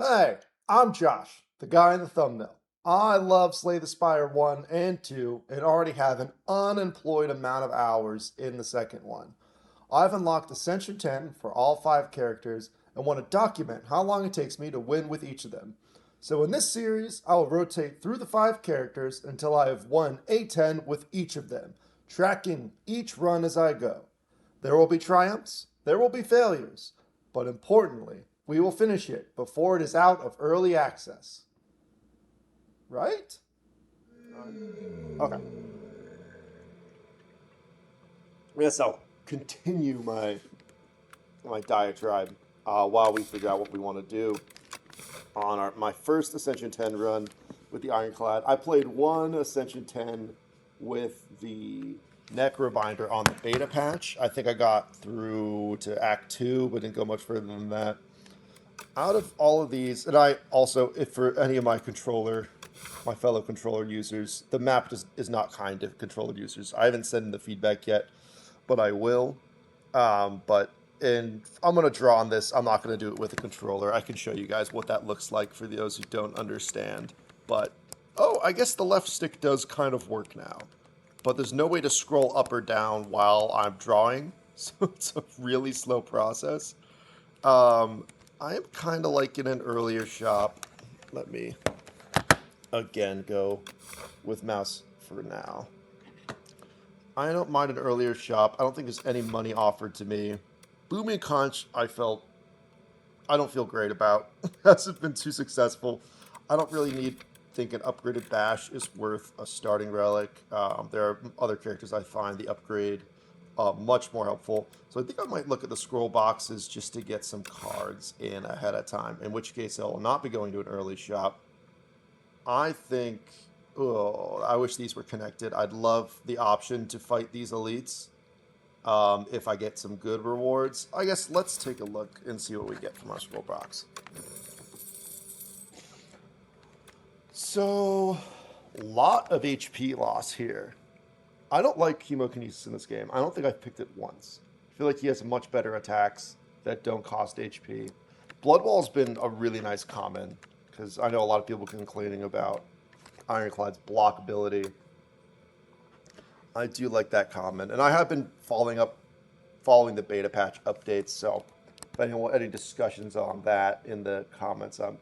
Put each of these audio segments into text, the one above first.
Hey, I'm Josh, the guy in the thumbnail. I love Slay the Spire 1 and 2 and already have an unemployed amount of hours in the second one. I've unlocked Ascension 10 for all 5 characters and want to document how long it takes me to win with each of them. So in this series, I will rotate through the 5 characters until I have won A10 with each of them, tracking each run as I go. There will be triumphs, there will be failures, but importantly, we will finish it before it is out of early access. Right? Okay. Yes, I'll continue my diatribe while we figure out what we want to do on my first Ascension 10 run with the Ironclad. I played one Ascension 10 with the Necrobinder on the beta patch. I think I got through to Act 2, but didn't go much further than that. Out of all of these, and I also, if for any of my fellow controller users, the map is not kind to controller users. I haven't sent in the feedback yet, but I will. And I'm going to draw on this. I'm not going to do it with a controller. I can show you guys what that looks like for those who don't understand. But, oh, I guess the left stick does kind of work now. But there's no way to scroll up or down while I'm drawing, so it's a really slow process. I am kind of like in an earlier shop. Let me, again, go with mouse for now. I don't mind an earlier shop. I don't think there's any money offered to me. Booming Conch, I don't feel great about. Hasn't been too successful. I don't really think an upgraded Bash is worth a starting relic. There are other characters I find the upgrade much more helpful. So I think I might look at the scroll boxes just to get some cards in ahead of time, in which case I will not be going to an early shop. I think, I wish these were connected. I'd love the option to fight these elites if I get some good rewards. I guess let's take a look and see what we get from our scroll box. So, lot of HP loss here. I don't like Chemokinesis in this game. I don't think I've picked it once. I feel like he has much better attacks that don't cost HP. Bloodwall's been a really nice common, because I know a lot of people complaining about Ironclad's blockability. I do like that common, and I have been following the beta patch updates, so if anyone any discussions on that in the comments, I'm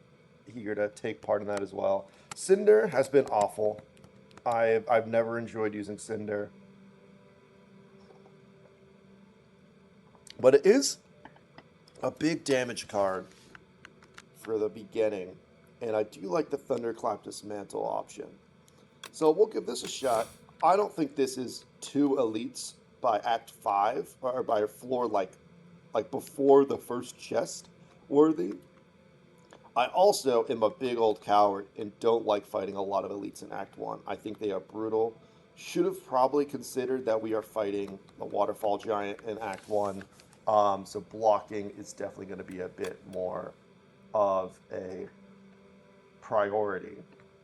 eager to take part in that as well. Cinder has been awful. I've never enjoyed using Cinder. But it is a big damage card for the beginning. And I do like the Thunderclap Dismantle option. So we'll give this a shot. I don't think this is 2 elites by Act 5, or by a floor like before the first chest worthy. I also am a big old coward and don't like fighting a lot of elites in Act 1. I think they are brutal. Should have probably considered that we are fighting the Waterfall Giant in Act 1. So blocking is definitely going to be a bit more of a priority.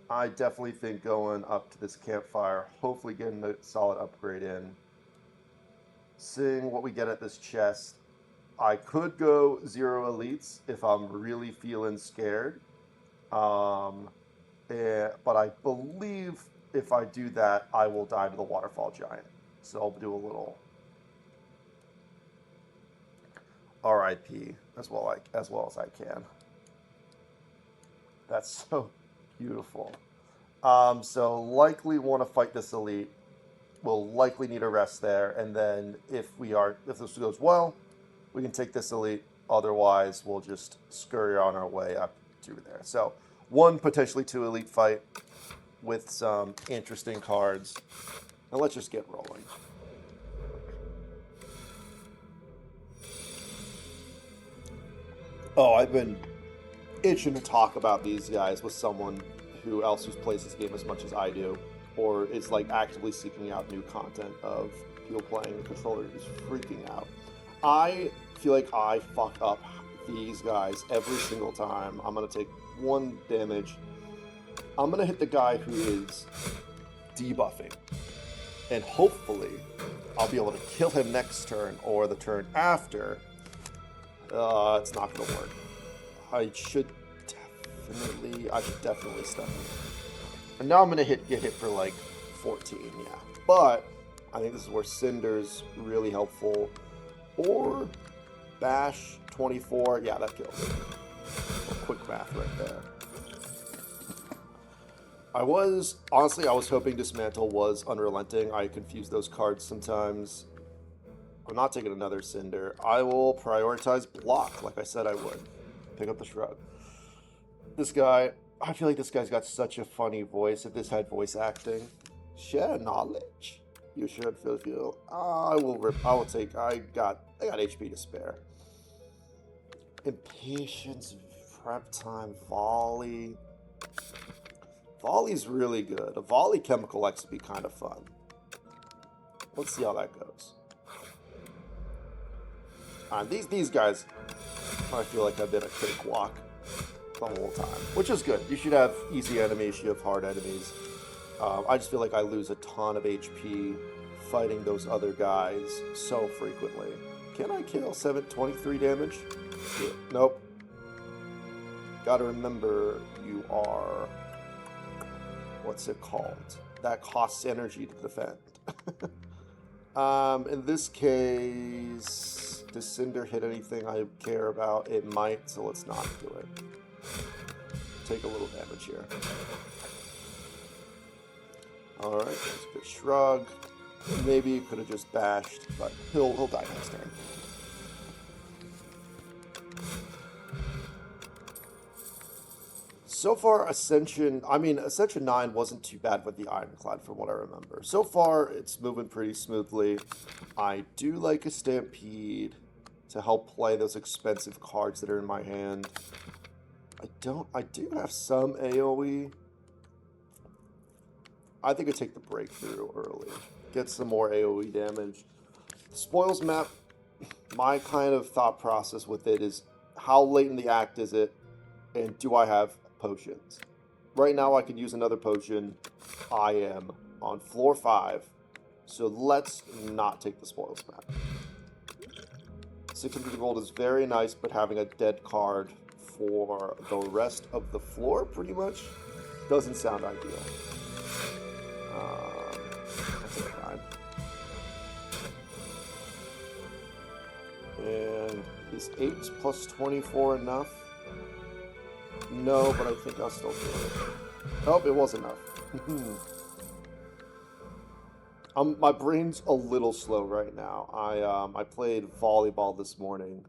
I definitely think going up to this campfire, hopefully getting a solid upgrade in, seeing what we get at this chest. I could go 0 elites if I'm really feeling scared. But I believe if I do that, I will die to the Waterfall Giant. So I'll do a little RIP as well as I can. That's so beautiful. So likely want to fight this elite. We'll likely need a rest there, and then if this goes well, we can take this elite. Otherwise, we'll just scurry on our way up through there. So, 1, potentially 2 elite fight with some interesting cards. And let's just get rolling. Oh, I've been itching to talk about these guys with someone who plays this game as much as I do, or is like actively seeking out new content of people playing the controller who's freaking out. I feel like I fuck up these guys every single time. I'm going to take 1 damage. I'm going to hit the guy who is debuffing. And hopefully, I'll be able to kill him next turn or the turn after. It's not going to work. I should I should definitely stun him. And now I'm gonna get hit for like 14, yeah. But I think this is where Cinder's really helpful. Or Bash 24, yeah, that kills. Quick math right there. Honestly, I was hoping Dismantle was Unrelenting. I confuse those cards sometimes. I'm not taking another Cinder. I will prioritize Block, like I said I would. Pick up the Shrug. This guy, I feel like this guy's got such a funny voice. If this had voice acting. Share knowledge. You should feel. I will take. I got HP to spare. Impatience, prep time, volley. Volley's really good. A volley Chemical X would be kind of fun. Let's see how that goes. These guys, I feel like have been a cakewalk the whole time, which is good. You should have easy enemies. You have hard enemies. I just feel like I lose a ton of HP fighting those other guys so frequently. Can I kill 723 damage? Yeah. Nope. Gotta remember, you are... What's it called? That costs energy to defend. In this case, does Cinder hit anything I care about? It might, so let's not do it. Take a little damage here. Alright, that's a good Shrug. Maybe he could have just bashed, but he'll die next turn. So far, Ascension 9 wasn't too bad with the Ironclad from what I remember. So far, it's moving pretty smoothly. I do like a Stampede to help play those expensive cards that are in my hand. I do have some AoE. I think I take the Breakthrough early. Get some more AoE damage. Spoils map, my kind of thought process with it is how late in the act is it, and do I have potions? Right now I could use another potion. I am on floor 5, so let's not take the spoils map. 600 gold is very nice, but having a dead card for the rest of the floor pretty much doesn't sound ideal. That's fine. And is 8 plus 24 enough? No, but I think I'll still do it. Oh, it was enough. My brain's a little slow right now. I played volleyball this morning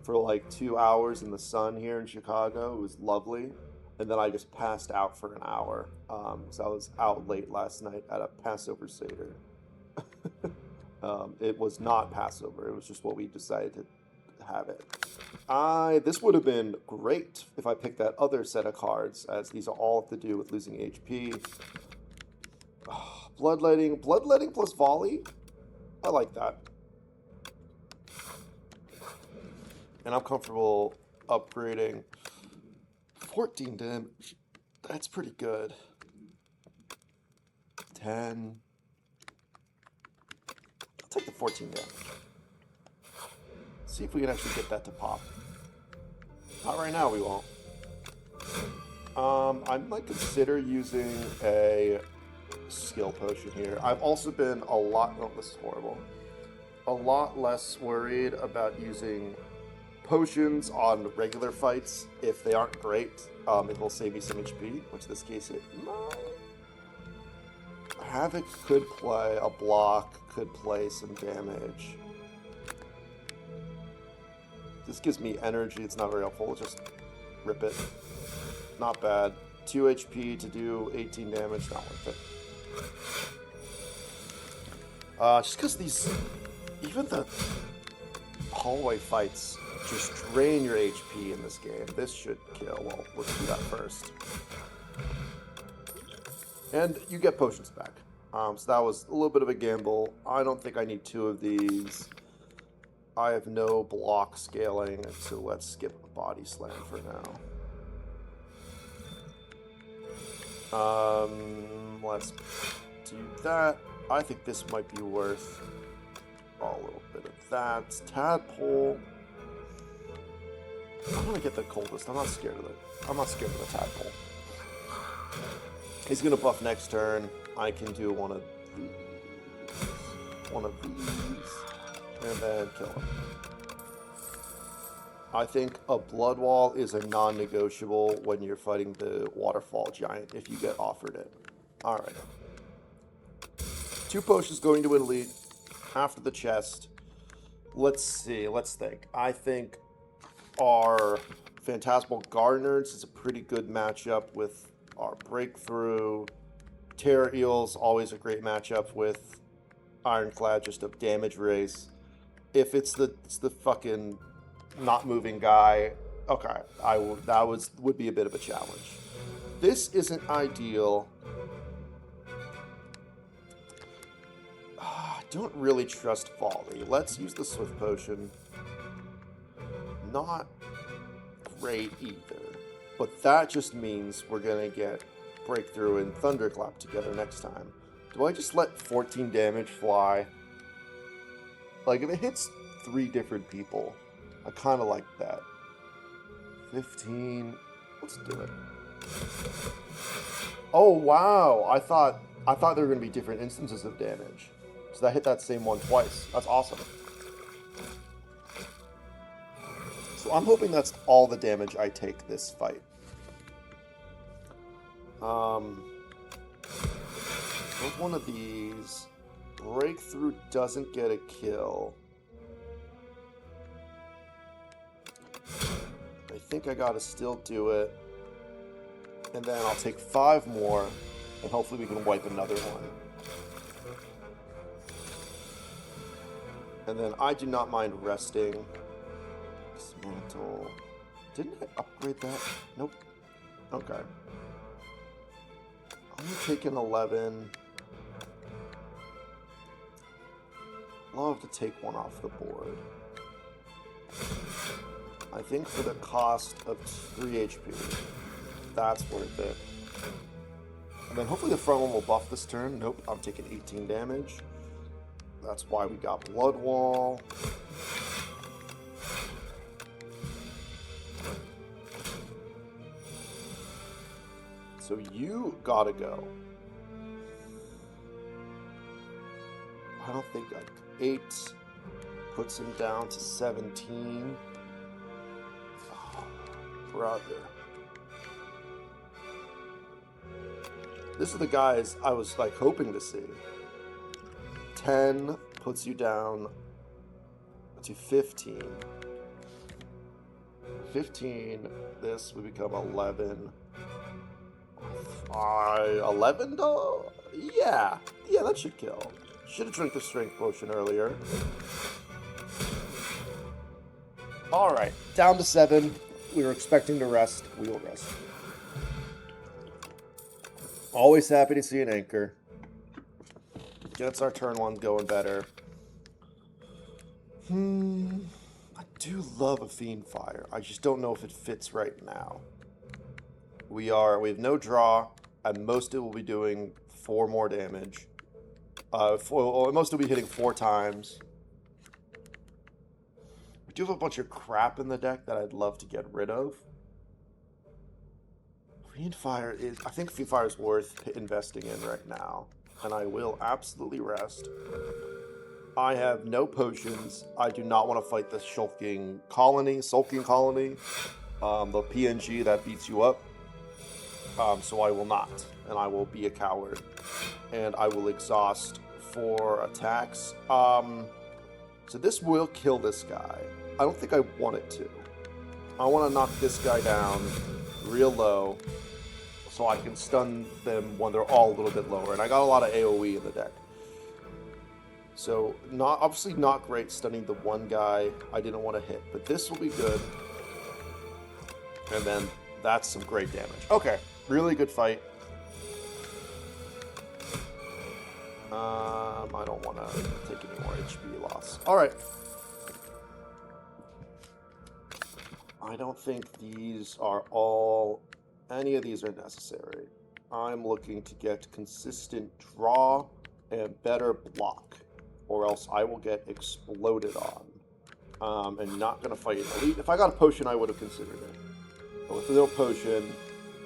for like 2 hours in the sun here in Chicago. It was lovely. And then I just passed out for an hour. So I was out late last night at a Passover Seder. It was not Passover. It was just what we decided to have it. This would have been great if I picked that other set of cards, as these are all to do with losing HP. Bloodletting plus volley? I like that. And I'm comfortable upgrading 14 damage. That's pretty good. 10. I'll take the 14 damage. See if we can actually get that to pop. Not right now, we won't. I might consider using a skill potion here. I've also been oh, this is horrible. A lot less worried about using potions on regular fights if they aren't great. It will save me some HP, which in this case it might. Havoc could play a block, could play some damage. This gives me energy, it's not very helpful, just rip it. Not bad. 2 HP to do 18 damage, not worth it. Just because even the hallway fights just drain your HP in this game. This should kill. Well, let's do that first. And you get potions back. So that was a little bit of a gamble. I don't think I need 2 of these. I have no block scaling, so let's skip Body Slam for now. Let's do that. I think this might be worth a little bit of that. Tadpole. I'm gonna get the coldest. I'm not scared of the tadpole. He's gonna buff next turn. I can do one of these, and then kill him. I think a blood wall is a non-negotiable when you're fighting the waterfall giant if you get offered it. All right. 2 potions going to elite after the chest. Let's see. Let's think. I think our Phantasmal Gardeners is a pretty good matchup with our Breakthrough. Terror Eels, always a great matchup with Ironclad, just a damage race. If it's the fucking not moving guy, okay, would be a bit of a challenge. This isn't ideal. I don't really trust Volley. Let's use the Swift Potion. Not great either. But that just means we're going to get Breakthrough and Thunderclap together next time. Do I just let 14 damage fly? Like, if it hits 3 different people, I kind of like that. 15. Let's do it. Oh, wow. I thought there were going to be different instances of damage. So that hit that same one twice. That's awesome. So I'm hoping that's all the damage I take this fight. With one of these, Breakthrough doesn't get a kill. I think I gotta still do it. And then I'll take 5 more, and hopefully we can wipe another one. And then I do not mind resting. Dismantle. Didn't I upgrade that? Nope. Okay. I'm taking 11. I'll have to take one off the board. I think for the cost of 3 HP, that's worth it. And then hopefully the front one will buff this turn. Nope, I'm taking 18 damage. That's why we got Blood Wall. So you gotta go. I don't think 8 puts him down to 17. Oh, brother. This is the guys I was like hoping to see. 10 puts you down to 15. 15, this would become 11. 11 though? Yeah, that should kill. Should have drank the strength potion earlier. Alright, down to 7. We were expecting to rest. We will rest. Always happy to see an anchor. Gets our turn 1 going better. I do love a Fiend Fire. I just don't know if it fits right now. We have no draw, and most of it will be doing 4 more damage. Most will be hitting 4 times. We do have a bunch of crap in the deck that I'd love to get rid of. Fiend Fire I think Fiend Fire is worth investing in right now, and I will absolutely rest. I have no potions. I do not want to fight the sulking colony, the PNG that beats you up. So I will not, and I will be a coward, and I will exhaust 4 attacks. So this will kill this guy. I don't think I want it to. I want to knock this guy down real low, so I can stun them when they're all a little bit lower. And I got a lot of AoE in the deck. So obviously not great stunning the one guy I didn't want to hit, but this will be good. And then that's some great damage. Okay, really good fight. I don't want to take any more HP loss. All right. I don't think any of these are necessary. I'm looking to get consistent draw and better block, or else I will get exploded on. And not going to fight an elite. If I got a potion, I would have considered it. But with no potion,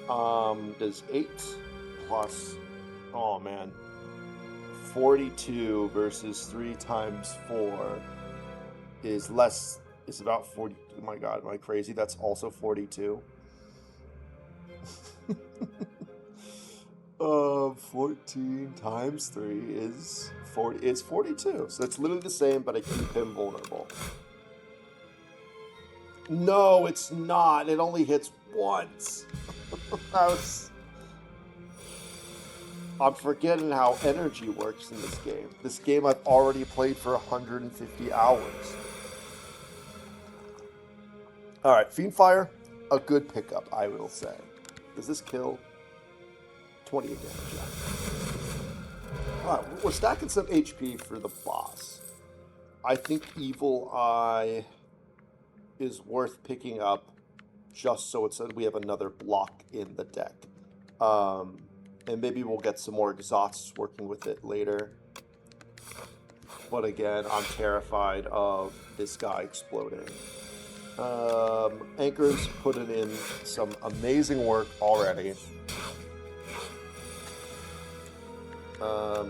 does 8 plus... Oh, man. 42 versus 3 times 4 is less... It's about 40... Oh, my God. Am I crazy? That's also 42. 14 times 3 is 40. It's 42. So it's literally the same, but I keep him vulnerable. No, it's not. It only hits once. I'm forgetting how energy works in this game. This game I've already played for 150 hours. Alright, Fiendfire, a good pickup, I will say. Does this kill? 28 damage, yeah. Alright, we're stacking some HP for the boss. I think Evil Eye is worth picking up just so we have another block in the deck. And maybe we'll get some more exhausts working with it later. But again, I'm terrified of this guy exploding. Anchor's putting in some amazing work already.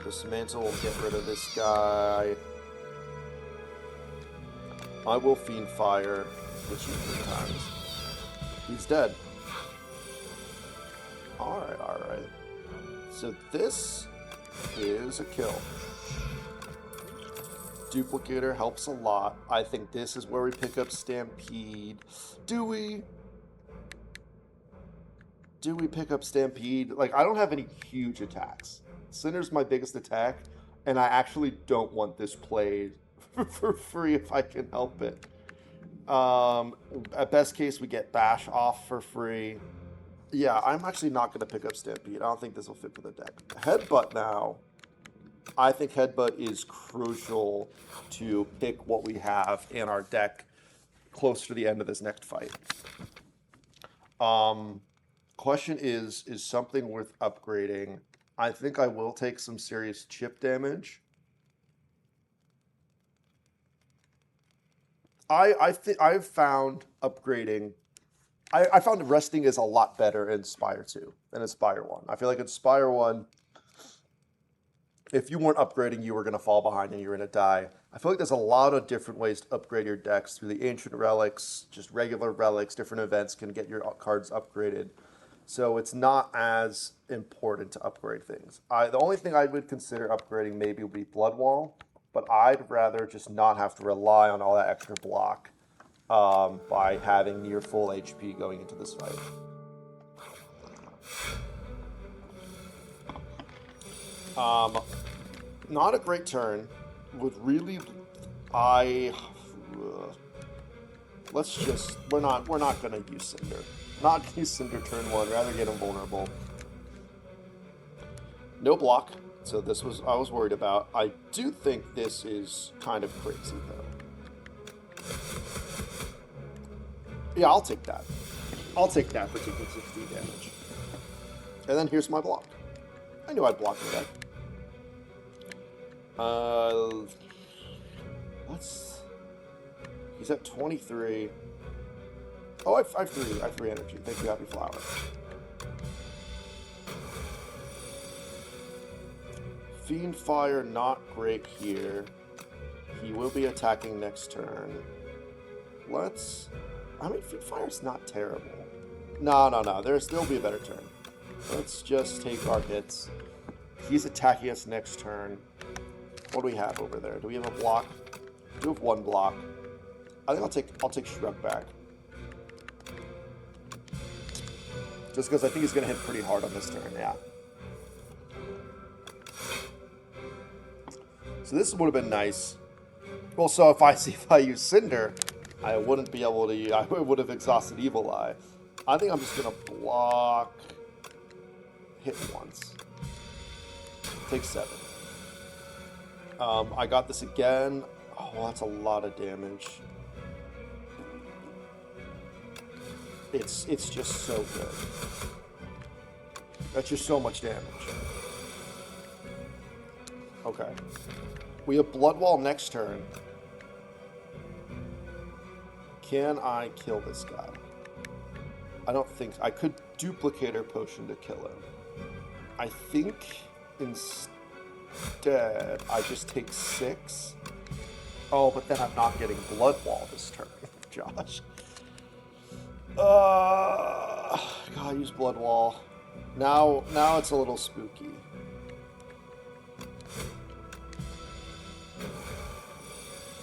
Dismantle will get rid of this guy. I will Fiend Fire, hit you 3 times. He's dead. Alright, alright. So this is a kill. Duplicator helps a lot. I think this is where we pick up Stampede. Do we pick up Stampede? Like, I don't have any huge attacks. Cinder's my biggest attack, and I actually don't want this played for free if I can help it. At best case, we get Bash off for free. Yeah, I'm actually not going to pick up Stampede. I don't think this will fit for the deck. Headbutt now. I think Headbutt is crucial to pick what we have in our deck close to the end of this next fight. Question is something worth upgrading? I think I will take some serious chip damage. I've found upgrading... I found resting is a lot better in Spire 2 than in Spire 1. I feel like in Spire 1, if you weren't upgrading, you were going to fall behind and you were going to die. I feel like there's a lot of different ways to upgrade your decks through the ancient relics, just regular relics, different events can get your cards upgraded. So it's not as important to upgrade things. The only thing I would consider upgrading maybe would be Bloodwall, but I'd rather just not have to rely on all that extra block by having near full HP going into this fight. Not a great turn. Would really, let's just, we're not gonna use Cinder. Not use Cinder turn 1. Rather get him vulnerable. No block. So this was I was worried about. I do think this is kind of crazy though. Yeah, I'll take that. I'll take that for taking 16 damage. And then here's my block. I knew I'd block the deck. He's at 23. Oh, I have 3 energy. Thank you, Happy Flower. Fiend Fire, not great here. He will be attacking next turn. I mean, Fiend Fire's not terrible. No. There'll be a better turn. Let's just take our hits. He's attacking us next turn. What do we have over there? Do we have a block? We do have 1 block. I think I'll take Shrug back. Just because I think he's going to hit pretty hard on this turn, yeah. So this would have been nice. Well, so if I use Cinder, I wouldn't be able to... I would have exhausted Evil Eye. I think I'm just going to block... Hit once. Take 7. I got this again. Oh, well, that's a lot of damage. It's just so good. That's just so much damage. Okay. We have Bloodwall next turn. Can I kill this guy? I don't think I could duplicator potion to kill him. I think instead I just take 6. Oh, but then I'm not getting Blood Wall this turn, Josh. Gotta use Blood Wall. Now it's a little spooky.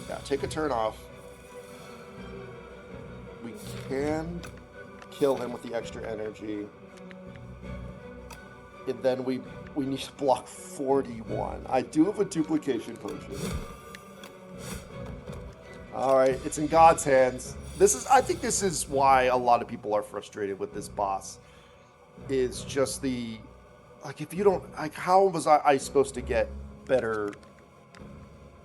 Yeah, take a turn off. We can kill him with the extra energy. And then we need to block 41. I do have a duplication potion. Alright, it's in God's hands. I think this is why a lot of people are frustrated with this boss. Is just the, like, if you don't, like, how was I supposed to get better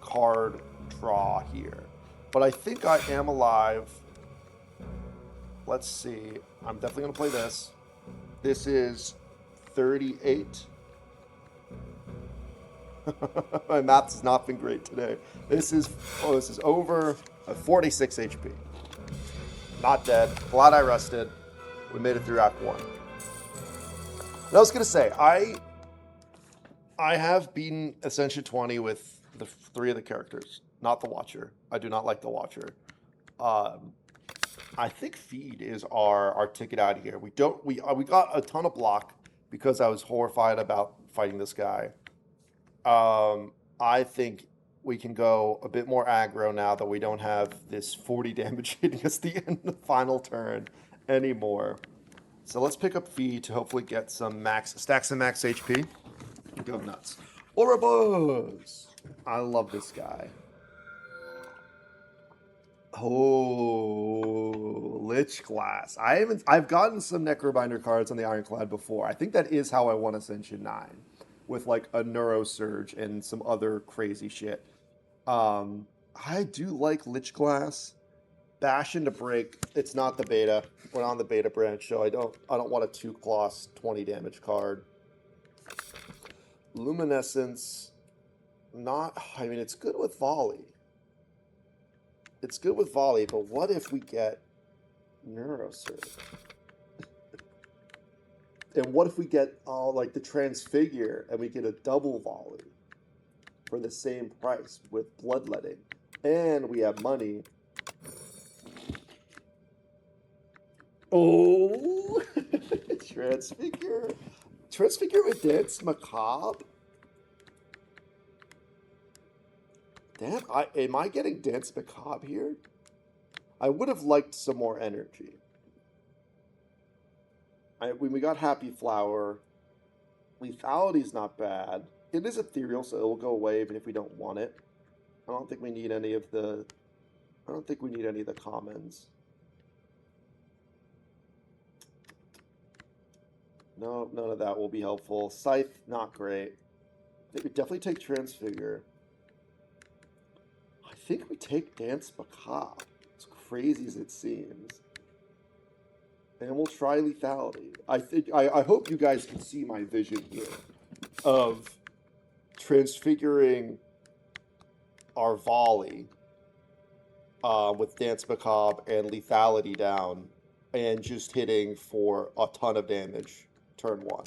card draw here? But I think I am alive. Let's see. I'm definitely going to play this. This is 38. My math has not been great today. This is over 46 HP. Not dead. Glad I rested. We made it through Act 1. And I was going to say, I have beaten Ascension 20 with the 3 of the characters, not the Watcher. I do not like the Watcher. I think Feed is our ticket out of here. We got a ton of block because I was horrified about fighting this guy. I think we can go a bit more aggro now that we don't have this 40 damage hitting us the end of the final turn anymore. So let's pick up Feed to hopefully get some stacks of max HP. Go nuts. Ouroboros! I love this guy. Oh, Lich Glass. I've gotten some Necrobinder cards on the Ironclad before. I think that is how I won Ascension 9. With like a Neurosurge and some other crazy shit. I do like Lich Glass. Bash into Break. It's not the beta. We're on the beta branch, so I don't want a 2-class 20 damage card. Luminescence. It's good with volley. It's good with volley, but what if we get Neurosurge? And what if we get like the Transfigure and we get a double volley for the same price with Bloodletting? And we have money. Oh! Transfigure. Transfigure with Dance Macabre? Damn, am I getting Dance Macabre here? I would have liked some more energy. When we got Happy Flower, Lethality's not bad. It is ethereal, so it will go away even if we don't want it. I don't think we need any of the commons. No, none of that will be helpful. Scythe, not great. I think we definitely take Transfigure. I think we take Dance Macabre. As crazy as it seems. And we'll try Lethality. I hope you guys can see my vision here of transfiguring our volley with Dance Macabre and Lethality down and just hitting for a ton of damage turn 1.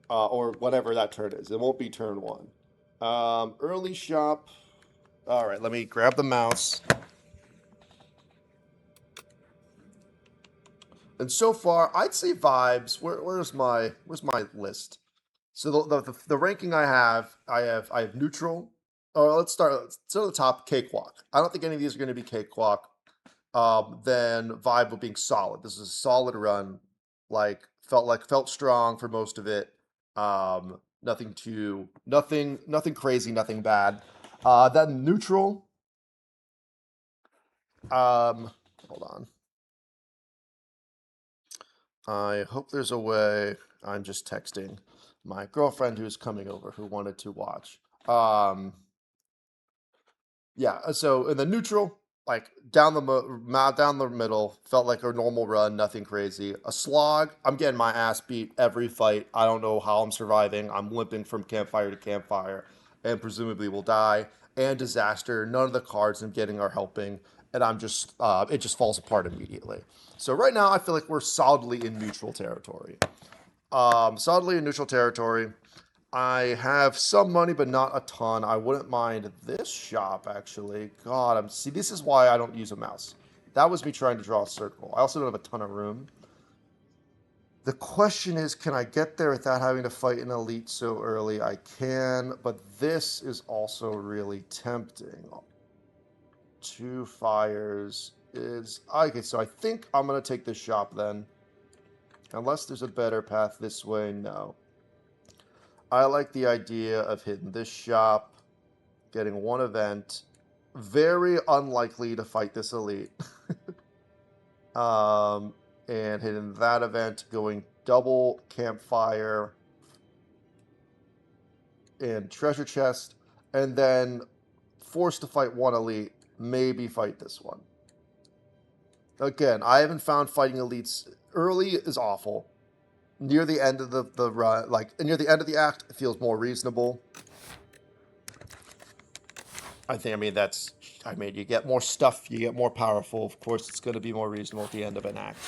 Or whatever that turn is. It won't be turn 1. Early shop. Alright, let me grab the mouse. And so far, I'd say vibes. Where's my list? So the ranking I have neutral. Oh, let's start at the top. Cakewalk. I don't think any of these are going to be cakewalk. Then vibe of being solid. This is a solid run. Felt strong for most of it. Nothing crazy, nothing bad. Then neutral. Hold on. I hope there's a way. I'm just texting my girlfriend who's coming over who wanted to watch. Yeah, so in the neutral, like down the middle, felt like a normal run, nothing crazy. A slog, I'm getting my ass beat every fight. I don't know how I'm surviving. I'm limping from campfire to campfire and presumably will die. And disaster, none of the cards I'm getting are helping. and I'm just it just falls apart immediately. So right now, I feel like we're solidly in neutral territory. Solidly in neutral territory. I have some money, but not a ton. I wouldn't mind this shop, actually. God, see, this is why I don't use a mouse. That was me trying to draw a circle. I also don't have a ton of room. The question is, can I get there without having to fight an elite so early? I can, but this is also really tempting. 2 fires is... Okay, so I think I'm going to take this shop then. Unless there's a better path this way, no. I like the idea of hitting this shop, getting 1 event. Very unlikely to fight this elite. And hitting that event, going double campfire and treasure chest, and then forced to fight 1 elite, maybe fight this one. Again, I haven't found fighting elites early is awful. Near the end of the run, near the end of the act, it feels more reasonable. I mean, you get more stuff, you get more powerful. Of course, it's going to be more reasonable at the end of an act.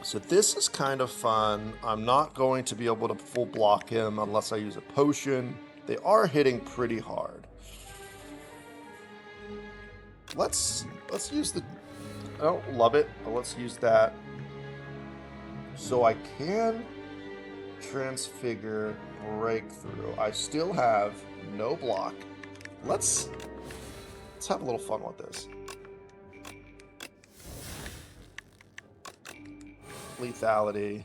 So this is kind of fun. I'm not going to be able to full block him unless I use a potion. They are hitting pretty hard. Let's use the... I don't love it, but let's use that. So I can transfigure breakthrough. I still have no block. Let's have a little fun with this. Lethality.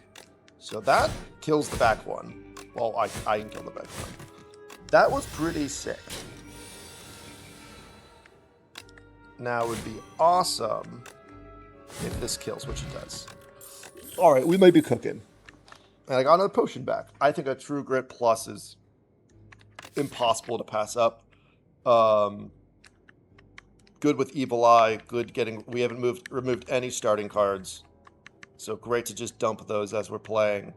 So that kills the back one. Well, I can kill the back one. That was pretty sick. Now it would be awesome if this kills, which it does. All right, we might be cooking. And I got another potion back. I think a True Grit Plus is impossible to pass up. Good with Evil Eye. Good getting... We haven't removed any starting cards. So great to just dump those as we're playing.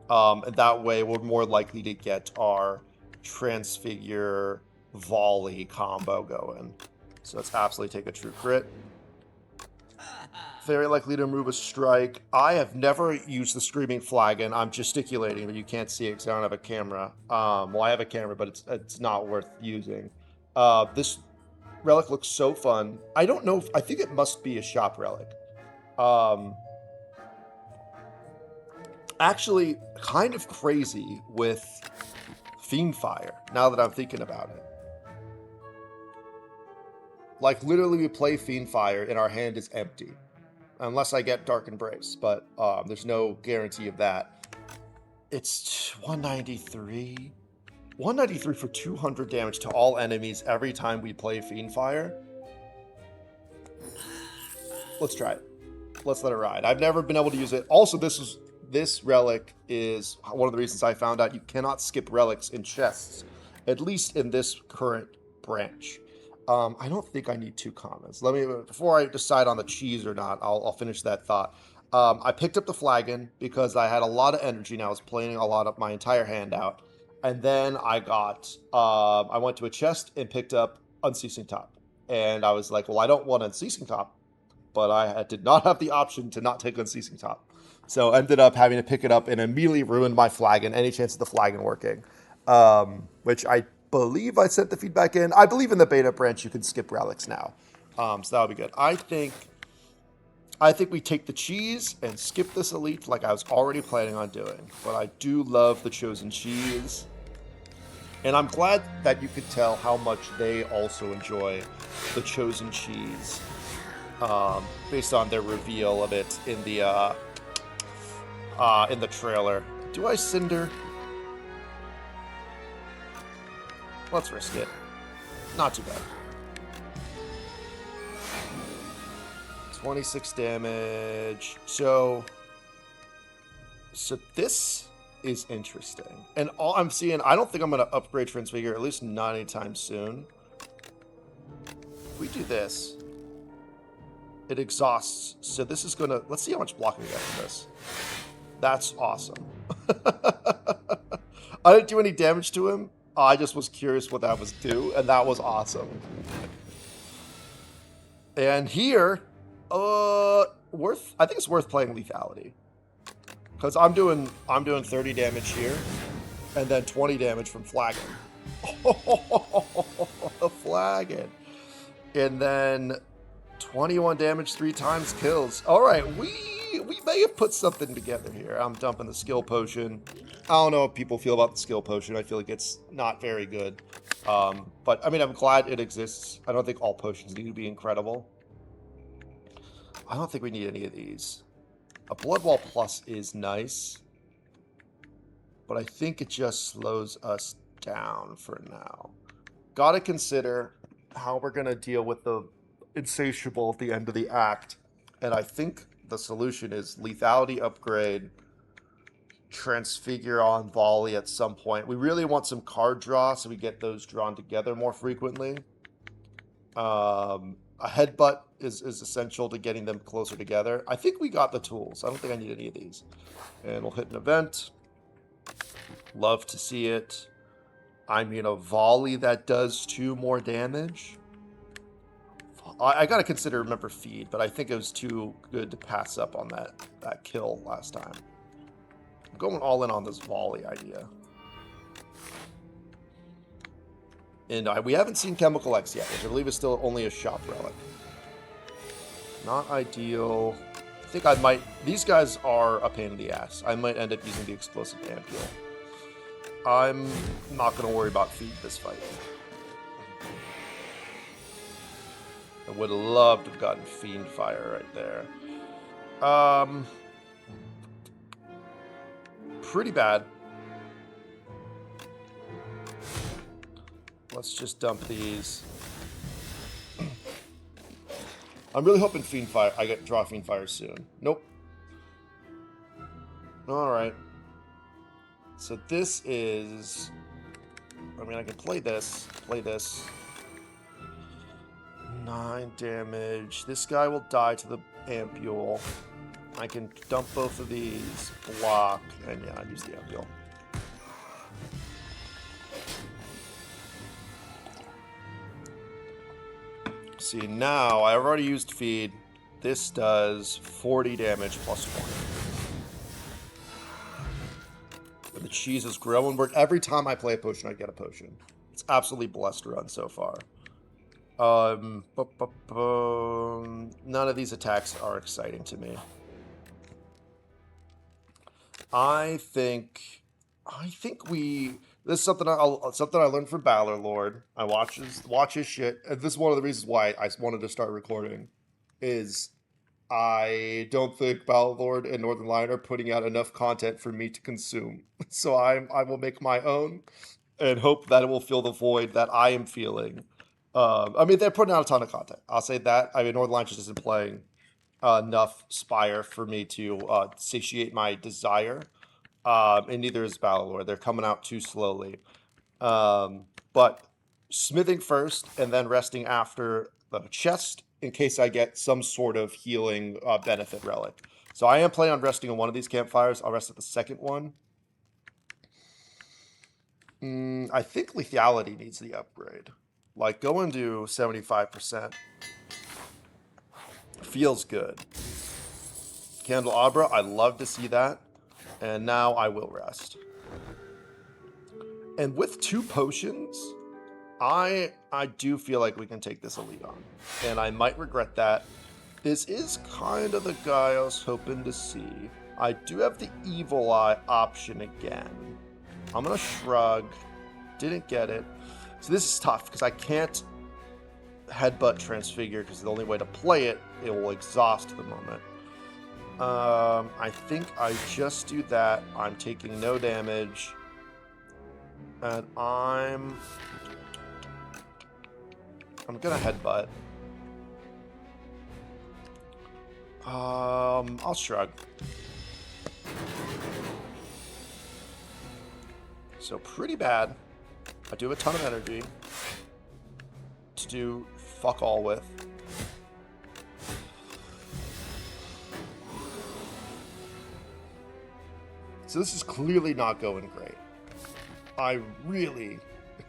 And that way we're more likely to get our Transfigure Volley combo going. So let's absolutely take a True Crit. Very likely to remove a strike. I have never used the Screaming Flagon. I'm gesticulating, but you can't see it because I don't have a camera. Well, I have a camera, but it's not worth using. This relic looks so fun. I don't know I think it must be a shop relic. Actually, kind of crazy with Fiendfire, now that I'm thinking about it. Like, literally, we play Fiendfire, and our hand is empty. Unless I get Dark Embrace, but there's no guarantee of that. It's 193. 193 for 200 damage to all enemies every time we play Fiendfire. Let's try it. Let's let it ride. I've never been able to use it. Also, this relic is one of the reasons I found out you cannot skip relics in chests, at least in this current branch. I don't think I need 2 comments. Before I decide on the cheese or not, I'll finish that thought. I picked up the Flagon because I had a lot of energy and I was playing a lot of my entire hand out. And then I went to a chest and picked up Unceasing Top. And I was like, well, I don't want Unceasing Top, but I did not have the option to not take Unceasing Top. So I ended up having to pick it up and immediately ruined my Flagon, any chance of the Flagon working. Which I believe I sent the feedback in. I believe in the beta branch you can skip relics now. So that would be good. I think we take the cheese and skip this elite like I was already planning on doing. But I do love the Chosen Cheese. And I'm glad that you could tell how much they also enjoy the Chosen Cheese. Based on their reveal of it in the trailer. Do I Cinder? Let's risk it. Not too bad. 26 damage. So this is interesting. And all I'm seeing, I don't think I'm going to upgrade Transfigure, at least not anytime soon. If we do this, it exhausts. So this is going to, let's see how much blocking we get from this. That's awesome. I didn't do any damage to him. I just was curious what that was due, and that was awesome. And here, I think it's worth playing lethality. Because I'm doing 30 damage here, and then 20 damage from Flagon. A Flagon. And then 21 damage 3 times kills. Alright, we may have put something together here. I'm dumping the skill potion. I don't know how people feel about the skill potion. I feel like it's not very good. But, I mean, I'm glad it exists. I don't think all potions need to be incredible. I don't think we need any of these. A Blood Wall Plus is nice. But I think it just slows us down for now. Gotta consider how we're gonna deal with the Insatiable at the end of the act. And I think the solution is lethality upgrade, transfigure on volley at some point. We really want some card draw so we get those drawn together more frequently. A headbutt is essential to getting them closer together. I think we got the tools. I don't think I need any of these. And we'll hit an event. Love to see it. I mean, a volley that does 2 more damage. I gotta consider, remember, feed, but I think it was too good to pass up on that kill last time. I'm going all in on this volley idea. And we haven't seen Chemical X yet, which I believe is still only a shop relic. Not ideal. I think I might... These guys are a pain in the ass. I might end up using the Explosive Ampule. I'm not going to worry about feed this fight. I would have loved to have gotten Fiend Fire right there. Pretty bad. Let's just dump these. I'm really hoping Fiend Fire. I draw Fiend Fire soon. Nope. Alright. So this is... I mean, I can play this. 9 damage. This guy will die to the Ampule. I can dump both of these, block, and yeah, use the Ampule. See, now, I've already used feed. This does 40 damage plus 20. And the cheese is growing. Every time I play a potion, I get a potion. It's absolutely blessed run so far. None of these attacks are exciting to me. I think we... This is something I learned from Balor Lord. I watch his shit. And this is one of the reasons why I wanted to start recording. Is I don't think Balor Lord and Northern Lion are putting out enough content for me to consume. So I will make my own and hope that it will fill the void that I am feeling. I mean, they're putting out a ton of content. I'll say that. I mean, Northern Lion just isn't playing enough Spire for me to satiate my desire. And neither is Balor. They're coming out too slowly. But smithing first and then resting after the chest in case I get some sort of healing benefit relic. So I am planning on resting on one of these campfires. I'll rest at the second one. I think lethality needs the upgrade. Like, going to 75% feels good. Candelabra, I'd love to see that. And now I will rest. And with 2 potions, I do feel like we can take this elite on. And I might regret that. This is kind of the guy I was hoping to see. I do have the Evil Eye option again. I'm going to shrug. Didn't get it. So this is tough because I can't headbutt Transfigure because the only way to play it, it will exhaust the moment. I think I just do that. I'm taking no damage. And I'm gonna headbutt. I'll shrug. So pretty bad. I do have a ton of energy to do fuck all with. So this is clearly not going great. I really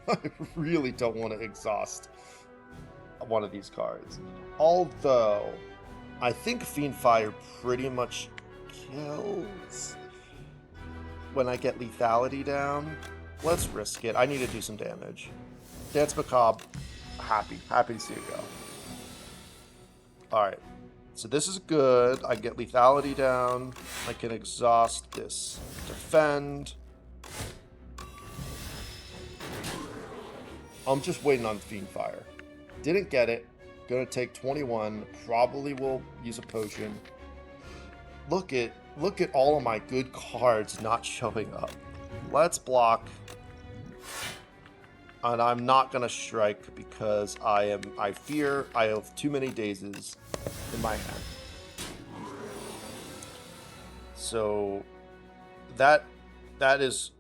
I really don't want to exhaust one of these cards. Although, I think Fiend Fire pretty much kills when I get lethality down. Let's risk it. I need to do some damage. Dance Macabre, happy to see it go. Alright, so this is good. I get lethality down. I can exhaust this. Defend. I'm just waiting on Fiend Fire. Didn't get it. Gonna take 21. Probably will use a potion. Look at all of my good cards not showing up. Let's block. And I'm not gonna strike because I fear I have too many dazes in my hand. So that is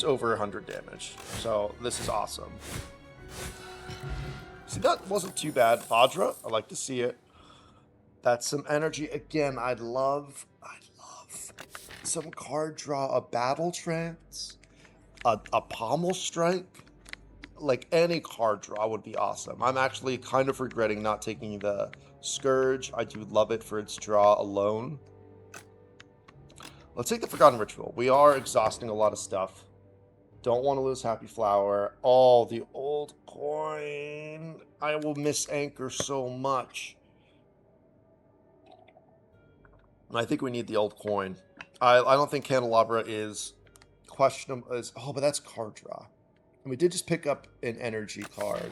over 100 damage. So this is awesome. See, that wasn't too bad. Vajra, I like to see it. That's some energy. Again, I'd love some card draw, a Battle Trance, a Pommel Strike. Like, any card draw would be awesome. I'm actually kind of regretting not taking the Scourge. I do love it for its draw alone. Let's take the Forgotten Ritual. We are exhausting a lot of stuff. Don't want to lose Happy Flower. Oh, the old coin. I will miss Anchor so much. I think we need the old coin. I don't think Candelabra is questionable. Oh, but that's card draw. And we did just pick up an energy card.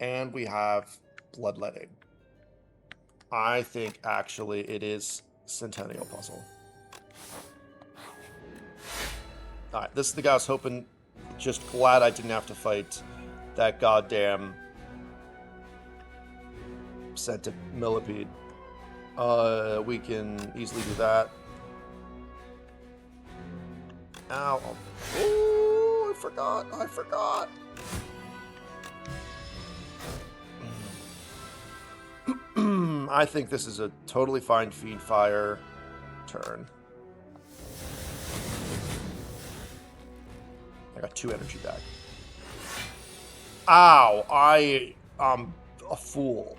And we have Bloodletting. I think, actually, it is Centennial Puzzle. Alright, this is the guy I was hoping. Just glad I didn't have to fight that goddamn scented millipede. We can easily do that. Ow. Oh, I forgot. I think this is a totally fine Fiend Fire turn. I got 2 energy back. Ow! I'm a fool.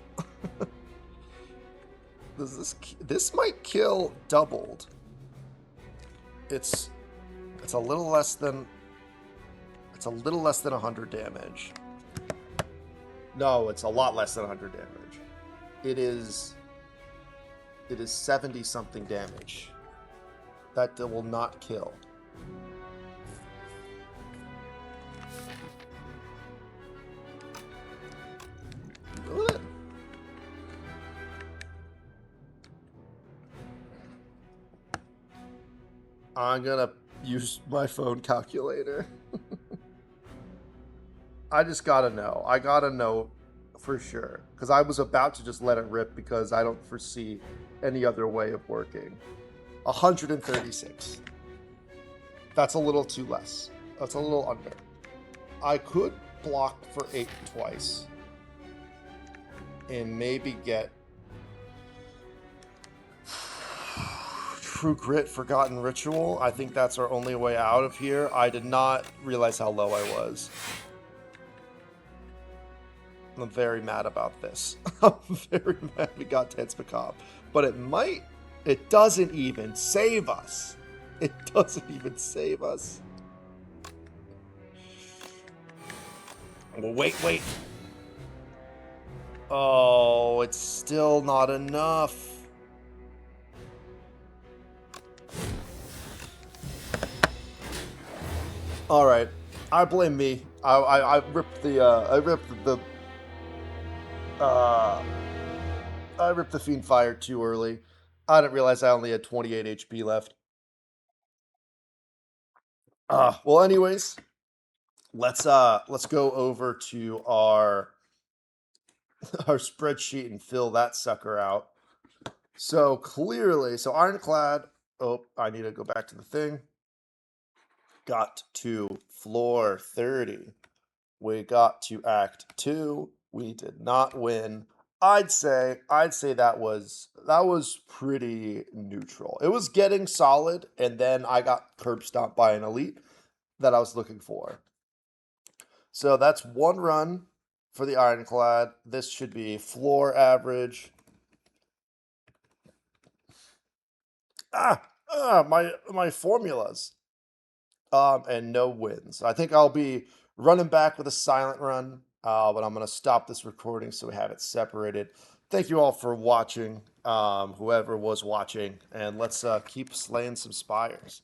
This might kill doubled. It's a little less than 100 damage. No, it's a lot less than 100 damage. It is 70 something damage. That will not kill. I'm gonna use my phone calculator. I just gotta know. I gotta know for sure. Because I was about to just let it rip because I don't foresee any other way of working. 136. That's a little too less. That's a little under. I could block for 8 twice. And maybe get True Grit, Forgotten Ritual. I think that's our only way out of here. I did not realize how low I was. I'm very mad about this. I'm very mad we got Dance Macabre. But it doesn't even save us. It doesn't even save us. Well, wait. Oh, it's still not enough. All right, I blame me. I ripped the Fiend Fire too early. I didn't realize I only had 28 HP left. Well, anyways, let's go over to our spreadsheet and fill that sucker out. So clearly, Ironclad. Oh, I need to go back to the thing. Got to floor 30. We got to Act 2. We did not win. I'd say that was pretty neutral. It was getting solid, and then I got curb stomped by an elite that I was looking for. So that's one run for the Ironclad. This should be floor average. My formulas. And no wins. I think I'll be running back with a silent run, but I'm going to stop this recording so we have it separated. Thank you all for watching, whoever was watching, and let's keep slaying some spires.